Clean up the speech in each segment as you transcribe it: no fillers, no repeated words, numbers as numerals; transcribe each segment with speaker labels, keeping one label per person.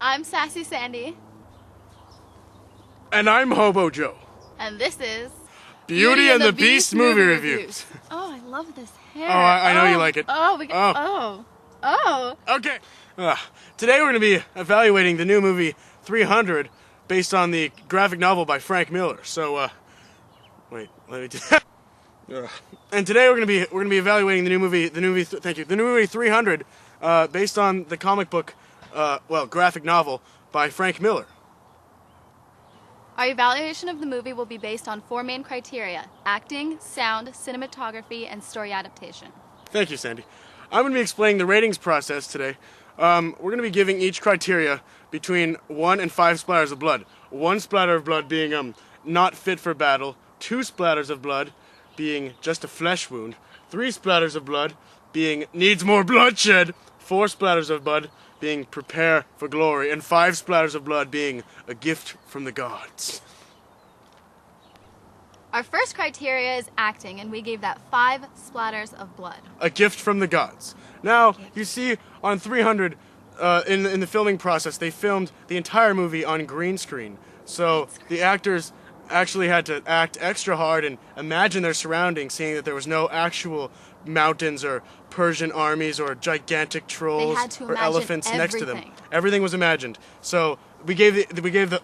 Speaker 1: I'm Sassy Sandy.
Speaker 2: And I'm Hobo Joe.
Speaker 1: And this is
Speaker 2: Beauty and the Beast movie reviews.
Speaker 1: Oh, I love this hair.
Speaker 2: Oh, I know you like it.
Speaker 1: Oh.
Speaker 2: Okay. Today we're going to be evaluating the new movie 300 based on the graphic novel by Frank Miller. So, wait, let me do And today we're going to be evaluating the new movie 300 based on the comic book graphic novel by Frank Miller.
Speaker 1: Our evaluation of the movie will be based on 4 main criteria: acting, sound, cinematography, and story adaptation.
Speaker 2: Thank you, Sandy. I'm going to be explaining the ratings process today. We're going to be giving each criteria between 1 and 5 splatters of blood. 1 splatter of blood being not fit for battle, 2 splatters of blood being just a flesh wound, 3 splatters of blood being needs more bloodshed, 4 splatters of blood being prepare for glory, and 5 splatters of blood being a gift from the gods.
Speaker 1: Our first criteria is acting, and we gave that 5 splatters of blood.
Speaker 2: A gift from the gods. Now, you see, on 300, in the filming process, they filmed the entire movie on green screen. So the actors actually had to act extra hard and imagine their surroundings, seeing that there was no actual mountains or Persian armies or gigantic trolls or elephants next to them. Everything was imagined. So we gave the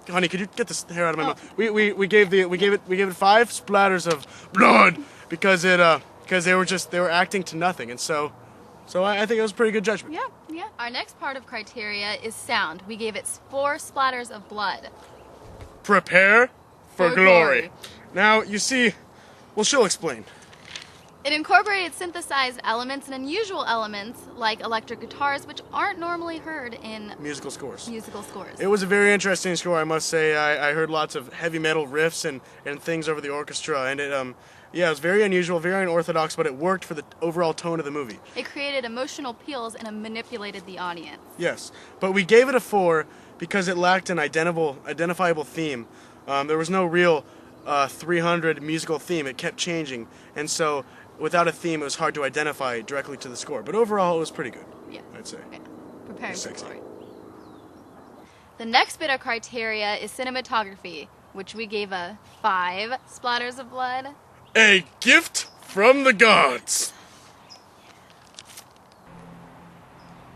Speaker 2: honey, could you get this hair out of my mouth? We gave it 5 splatters of blood because they were acting to nothing, and so I think it was a pretty good judgment.
Speaker 1: Yeah. Our next part of criteria is sound. We gave it 4 splatters of blood.
Speaker 2: Prepare for glory. Now, you see, well, she'll explain.
Speaker 1: It incorporated synthesized elements and unusual elements like electric guitars, which aren't normally heard in
Speaker 2: musical scores.
Speaker 1: It
Speaker 2: was a very interesting score, I must say. I heard lots of heavy metal riffs and things over the orchestra, and it was very unusual, very unorthodox, but it worked for the overall tone of the movie.
Speaker 1: It created emotional appeals and manipulated the audience.
Speaker 2: Yes, but we gave it a 4 because it lacked an identifiable theme. There was no real 300 musical theme. It kept changing, and so without a theme, it was hard to identify directly to the score. But overall, it was pretty good.
Speaker 1: Yeah,
Speaker 2: I'd say.
Speaker 1: Okay. Preparing for
Speaker 2: glory.
Speaker 1: The next bit of criteria is cinematography, which we gave a 5 splatters of blood.
Speaker 2: A gift from the gods.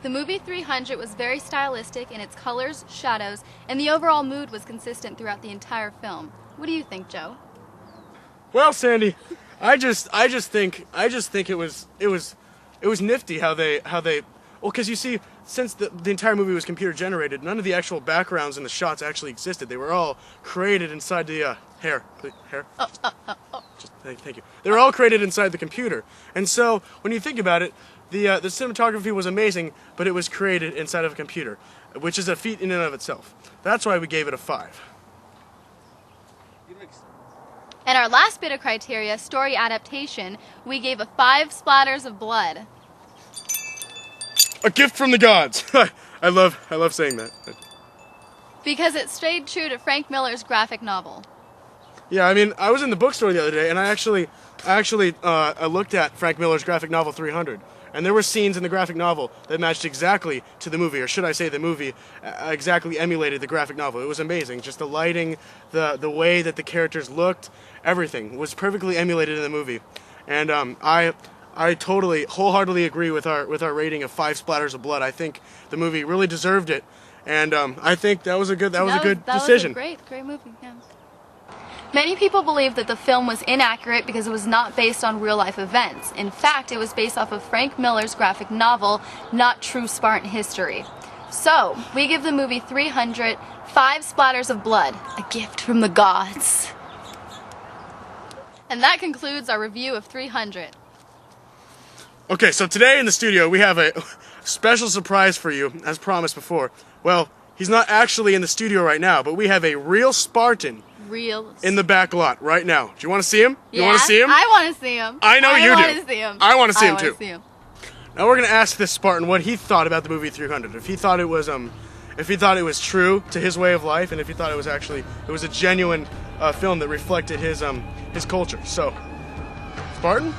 Speaker 1: The movie 300 was very stylistic in its colors, shadows, and the overall mood was consistent throughout the entire film. What do you think, Joe?
Speaker 2: Well, Sandy, I just think it was nifty how they well, because you see, since the entire movie was computer generated, none of the actual backgrounds in the shots actually existed. They were all created inside the hair. Just thank you. They were all created inside the computer, and so when you think about it, the cinematography was amazing, but it was created inside of a computer, which is a feat in and of itself. That's why we gave it a 5.
Speaker 1: And our last bit of criteria, story adaptation, we gave a 5 splatters of blood.
Speaker 2: A gift from the gods. I love saying that.
Speaker 1: Because it stayed true to Frank Miller's graphic novel.
Speaker 2: Yeah, I mean, I was in the bookstore the other day, and I actually looked at Frank Miller's graphic novel 300, and there were scenes in the graphic novel that matched exactly to the movie, or should I say the movie exactly emulated the graphic novel. It was amazing. Just the lighting, the way that the characters looked, everything was perfectly emulated in the movie. And I totally, wholeheartedly agree with our rating of 5 splatters of blood. I think the movie really deserved it, and I think that was a good decision.
Speaker 1: That was a great movie, yeah. Many people believe that the film was inaccurate because it was not based on real-life events. In fact, it was based off of Frank Miller's graphic novel, not true Spartan history. So, we give the movie 300 5 splatters of blood, a gift from the gods. And that concludes our review of 300.
Speaker 2: Okay, so today in the studio we have a special surprise for you, as promised before. Well, he's not actually in the studio right now, but we have a real Spartan in the back lot right now. Do you want to see him?
Speaker 1: Yeah,
Speaker 2: you want to see him?
Speaker 1: I want to see him.
Speaker 2: I know you do.
Speaker 1: I want to see him.
Speaker 2: I want to see him too.
Speaker 1: See him.
Speaker 2: Now we're going to ask this Spartan what he thought about the movie 300. If he thought it was true to his way of life, and if he thought it was a genuine film that reflected his culture. So, Spartan?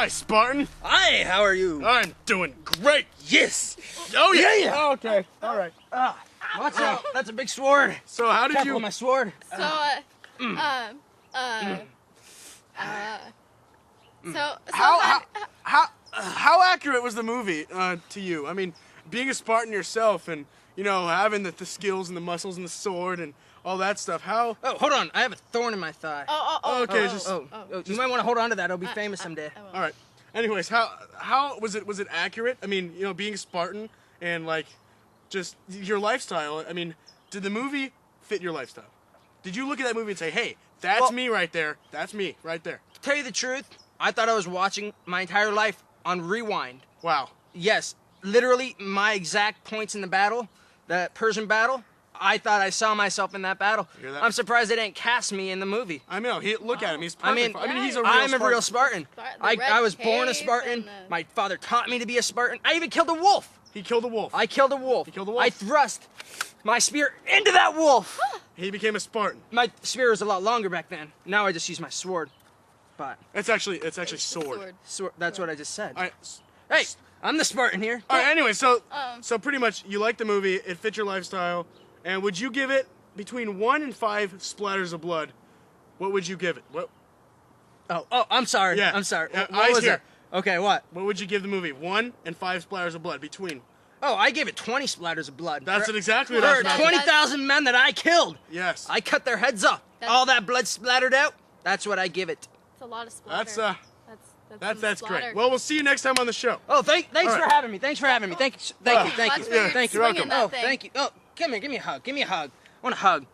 Speaker 2: Hi, Spartan.
Speaker 3: Hi, how are you?
Speaker 2: I'm doing great.
Speaker 3: Yes.
Speaker 2: Oh yeah.
Speaker 3: Yeah.
Speaker 2: Okay. All right.
Speaker 3: What's up? That's a big sword.
Speaker 2: So how did
Speaker 3: Careful
Speaker 2: you?
Speaker 3: with my sword.
Speaker 2: How accurate was the movie to you? I mean, being a Spartan yourself, and you know, having the skills and the muscles and the sword and all that stuff. How?
Speaker 3: Oh, hold on. I have a thorn in my thigh.
Speaker 2: Okay.
Speaker 3: You might want to hold on to that. It'll be famous someday.
Speaker 2: All right. Anyways, how was it? Was it accurate? I mean, you know, being a Spartan and like just your lifestyle. I mean, did the movie fit your lifestyle? Did you look at that movie and say, "Hey, that's me right there. That's me right there."
Speaker 3: To tell you the truth, I thought I was watching my entire life on rewind.
Speaker 2: Wow.
Speaker 3: Yes, literally my exact points in the battle, the Persian battle. I thought I saw myself in that battle.
Speaker 2: Hear that?
Speaker 3: I'm surprised they didn't cast me in the movie.
Speaker 2: I know. Look at him. He's
Speaker 3: I
Speaker 2: perfect.
Speaker 3: mean,
Speaker 2: He's a real Spartan.
Speaker 3: I'm a real Spartan. I was born a Spartan. My father taught me to be a Spartan. I even killed a wolf.
Speaker 2: He killed a wolf.
Speaker 3: I killed a wolf.
Speaker 2: killed a wolf?
Speaker 3: I thrust my spear into that wolf.
Speaker 2: He became a Spartan.
Speaker 3: My spear was a lot longer back then. Now I just use my sword. But
Speaker 2: It's actually sword.
Speaker 3: sword, that's what I just said.
Speaker 2: All right.
Speaker 3: Hey, I'm the Spartan here.
Speaker 2: All right. Anyway, so pretty much you liked the movie. It fit your lifestyle. And would you give it between 1 and 5 splatters of blood? What would you give it? What?
Speaker 3: Oh, I'm sorry.
Speaker 2: Yeah.
Speaker 3: I'm sorry.
Speaker 2: Yeah,
Speaker 3: What
Speaker 2: eyes
Speaker 3: was
Speaker 2: here.
Speaker 3: that? Okay, what?
Speaker 2: What would you give the movie? 1 and 5 splatters of blood between.
Speaker 3: Oh, I gave it 20 splatters of blood.
Speaker 2: That's
Speaker 3: For-
Speaker 2: exactly what
Speaker 3: for
Speaker 2: I was about to-
Speaker 3: 20,000 men that I killed.
Speaker 2: Yes.
Speaker 3: I cut their heads off. All that blood splattered out. That's what I give it.
Speaker 1: It's a lot of splatter.
Speaker 2: That's great. Well, we'll see you next time on the show.
Speaker 3: Oh, thanks
Speaker 2: All
Speaker 3: for
Speaker 2: right.
Speaker 3: having me. Thanks for having me. Thank you. Thank you.
Speaker 1: Yeah,
Speaker 3: Thank you.
Speaker 2: you're welcome.
Speaker 3: Oh, thank you. Oh, come here. Give me a hug. Give me a hug. I want a hug.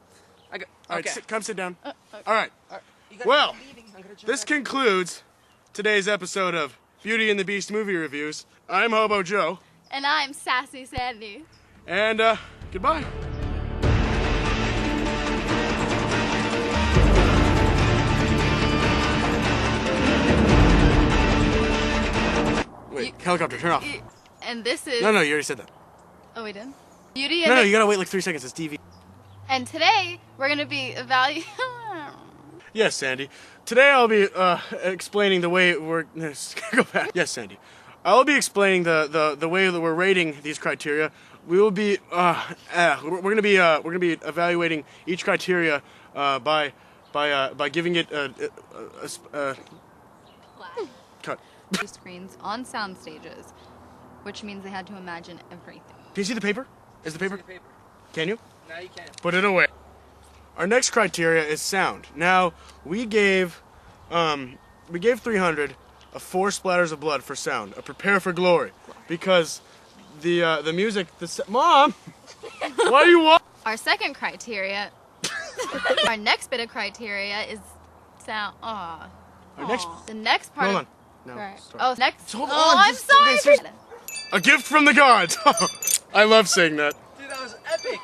Speaker 2: All right,
Speaker 3: Okay.
Speaker 2: come sit down. All right.
Speaker 3: You gotta
Speaker 2: Well,
Speaker 3: be leaving. I'm gonna jump
Speaker 2: This
Speaker 3: back.
Speaker 2: concludes today's episode of Beauty and the Beast movie reviews. I'm Hobo Joe,
Speaker 1: And I'm Sassy Sandy.
Speaker 2: and goodbye. Wait, helicopter, turn off.
Speaker 1: And this is...
Speaker 2: No, you already said that.
Speaker 1: Oh, we did? Beauty and
Speaker 2: No,
Speaker 1: the...
Speaker 2: you gotta wait like 3 seconds. It's TV.
Speaker 1: And today, we're going to be evaluating...
Speaker 2: Yes, Sandy. Today I'll be explaining the way we're go back. Yes, Sandy. I'll be explaining the way that we're rating these criteria. We will be we're gonna be evaluating each criteria by giving it a cut.
Speaker 1: screens on sound stages, which means they had to imagine everything.
Speaker 2: Can you see the paper? Is the paper? Can you?
Speaker 3: No, you can't.
Speaker 2: Put it away. Our next criteria is sound. Now we gave 300 a 4 splatters of blood for sound, a prepare for glory, because the music. Mom, why do you want?
Speaker 1: Our second criteria, our next bit of criteria is sound. Aw. The next part.
Speaker 2: Hold
Speaker 1: of-
Speaker 2: on. No.
Speaker 1: Right.
Speaker 2: Start.
Speaker 1: Oh, next.
Speaker 2: Hold
Speaker 1: oh,
Speaker 2: on,
Speaker 1: I'm
Speaker 2: just-
Speaker 1: sorry.
Speaker 2: okay, A gift from the gods. I love saying that.
Speaker 3: Dude, that was epic.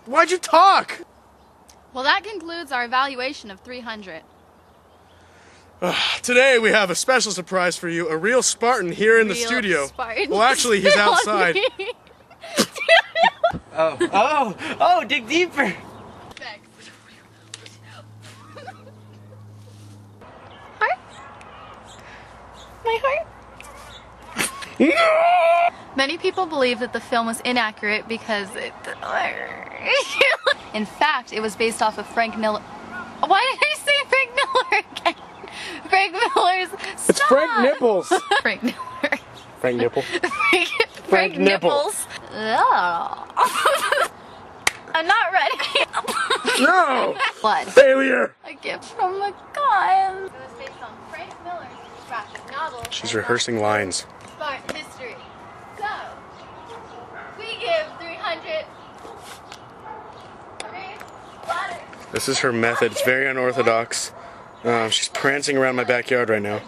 Speaker 2: Why'd you talk?
Speaker 1: Well, that concludes our evaluation of 300.
Speaker 2: Today we have a special surprise for you. A real Spartan here in the
Speaker 1: Real
Speaker 2: studio.
Speaker 1: Spartan.
Speaker 2: Well, actually, he's outside.
Speaker 3: Oh, dig deeper.
Speaker 1: Heart? My heart? Many people believe that the film was inaccurate because it... In fact, it was based off of Frank Miller... Why did I say Frank Miller again? Frank Miller's...
Speaker 2: It's Frank Nipples.
Speaker 1: Frank Miller.
Speaker 2: Frank Nipple.
Speaker 1: Frank
Speaker 2: Nipples.
Speaker 1: I'm not ready.
Speaker 2: No.
Speaker 1: Blood.
Speaker 2: Failure.
Speaker 1: A gift from the gods. It was based on Frank Miller's graphic novel.
Speaker 2: She's rehearsing lines.
Speaker 1: Spartan history. So, we give 300.
Speaker 2: This is her method. It's very unorthodox. She's prancing around my backyard right now.